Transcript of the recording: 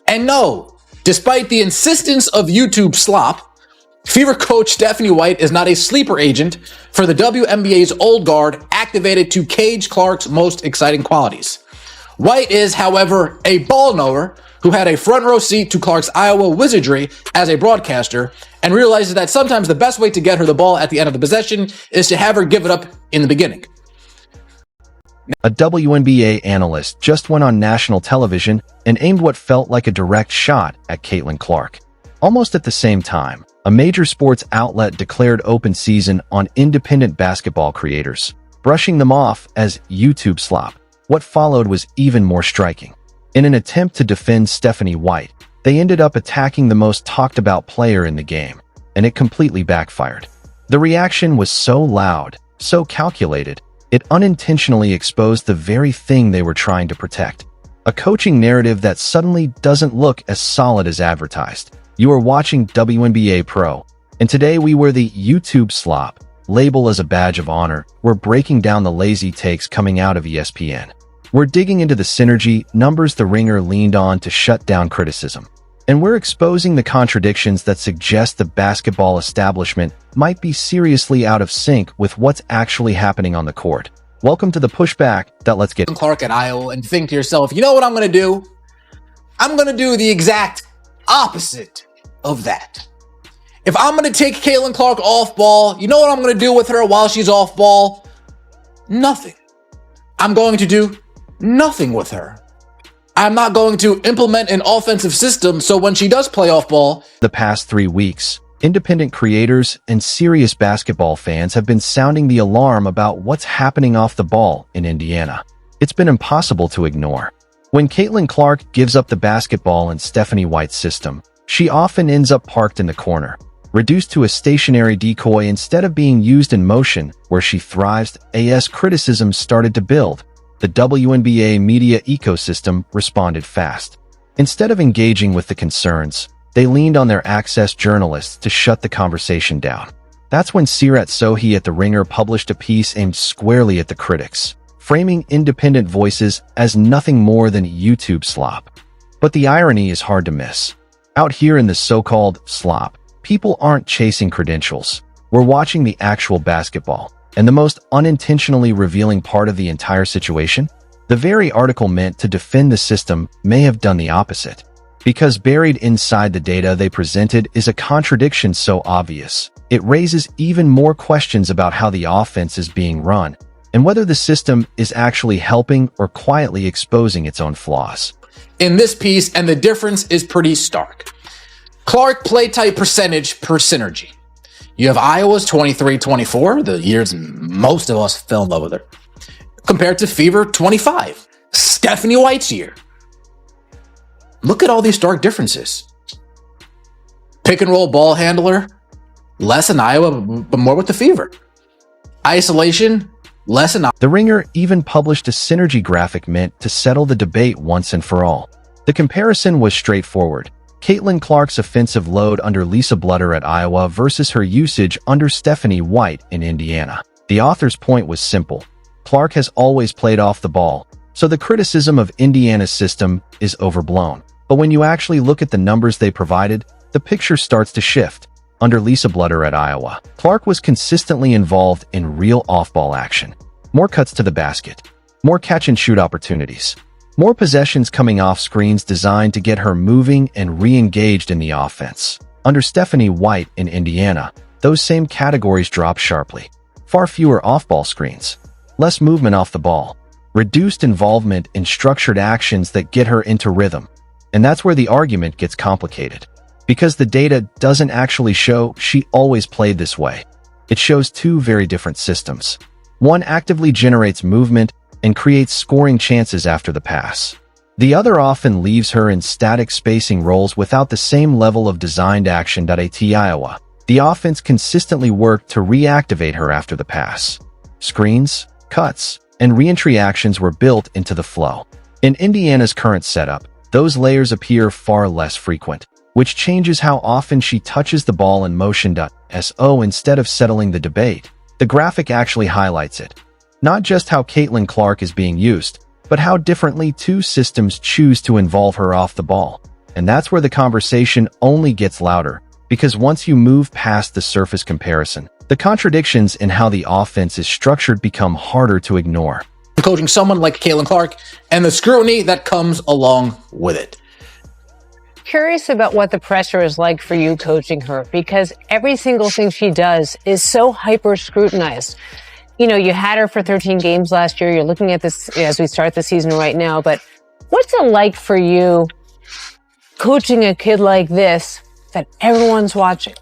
And no, despite the insistence of YouTube slop, Fever coach Stephanie White is not a sleeper agent for the WNBA's old guard activated to cage Clark's most exciting qualities. White is, however, a ball knower who had a front row seat to Clark's Iowa wizardry as a broadcaster and realizes that sometimes the best way to get her the ball at the end of the possession is to have her give it up in the beginning. A WNBA analyst just went on national television and aimed what felt like a direct shot at Caitlin Clark. Almost at the same time, a major sports outlet declared open season on independent basketball creators, brushing them off as YouTube slop. What followed was even more striking. In an attempt to defend Stephanie White, they ended up attacking the most talked-about player in the game, and it completely backfired. The reaction was so loud, so calculated, it unintentionally exposed the very thing they were trying to protect. A coaching narrative that suddenly doesn't look as solid as advertised. You are watching WNBA Pro, and today we wear the YouTube slop label as a badge of honor. We're breaking down the lazy takes coming out of ESPN. We're digging into the synergy numbers the Ringer leaned on to shut down criticism. And we're exposing the contradictions that suggest the basketball establishment might be seriously out of sync with what's actually happening on the court. Welcome to the pushback that lets get Clark at Iowa and think to yourself, you know what I'm going to do? I'm going to do the exact opposite of that. If I'm going to take Caitlin Clark off ball, you know what I'm going to do with her while she's off ball? Nothing. I'm going to do nothing with her. I'm not going to implement an offensive system so when she does play off ball. The past 3 weeks, independent creators and serious basketball fans have been sounding the alarm about what's happening off the ball in Indiana. It's been impossible to ignore. When Caitlin Clark gives up the basketball in Stephanie White's system, she often ends up parked in the corner, reduced to a stationary decoy instead of being used in motion where she thrives. As criticism started to build, the WNBA media ecosystem responded fast. Instead of engaging with the concerns, they leaned on their access journalists to shut the conversation down. That's when Sirat Sohi at The Ringer published a piece aimed squarely at the critics, framing independent voices as nothing more than YouTube slop. But the irony is hard to miss. Out here in the so-called slop, people aren't chasing credentials. We're watching the actual basketball. And the most unintentionally revealing part of the entire situation? The very article meant to defend the system may have done the opposite. Because buried inside the data they presented is a contradiction so obvious, it raises even more questions about how the offense is being run, and whether the system is actually helping or quietly exposing its own flaws. In this piece, and the difference is pretty stark. Clark play type percentage per synergy. You have Iowa's 23-24, the years most of us fell in love with her, compared to Fever 25, Stephanie White's year. Look at all these stark differences. Pick and roll ball handler, less in Iowa, but more with the Fever. Isolation, less in Iowa. The Ringer even published a synergy graphic meant to settle the debate once and for all. The comparison was straightforward. Caitlin Clark's offensive load under Lisa Blutter at Iowa versus her usage under Stephanie White in Indiana. The author's point was simple. Clark has always played off the ball, so the criticism of Indiana's system is overblown. But when you actually look at the numbers they provided, the picture starts to shift. Under Lisa Blutter at Iowa, Clark was consistently involved in real off-ball action. More cuts to the basket, more catch-and-shoot opportunities, more possessions coming off screens designed to get her moving and re-engaged in the offense. Under Stephanie White in Indiana, those same categories drop sharply. Far fewer off-ball screens, less movement off the ball, reduced involvement in structured actions that get her into rhythm. And that's where the argument gets complicated. Because the data doesn't actually show she always played this way. It shows two very different systems. One actively generates movement and creates scoring chances after the pass. The other often leaves her in static spacing roles without the same level of designed action. At Iowa, the offense consistently worked to reactivate her after the pass. Screens, cuts, and reentry actions were built into the flow. In Indiana's current setup, those layers appear far less frequent, which changes how often she touches the ball in motion. So instead of settling the debate, the graphic actually highlights it. Not just how Caitlin Clark is being used, but how differently two systems choose to involve her off the ball. And that's where the conversation only gets louder, because once you move past the surface comparison, the contradictions in how the offense is structured become harder to ignore. Coaching someone like Caitlin Clark and the scrutiny that comes along with it. Curious about what the pressure is like for you coaching her, because every single thing she does is so hyper scrutinized. You know, you had her for 13 games last year. You're looking at this as we start the season right now, but what's it like for you coaching a kid like this that everyone's watching?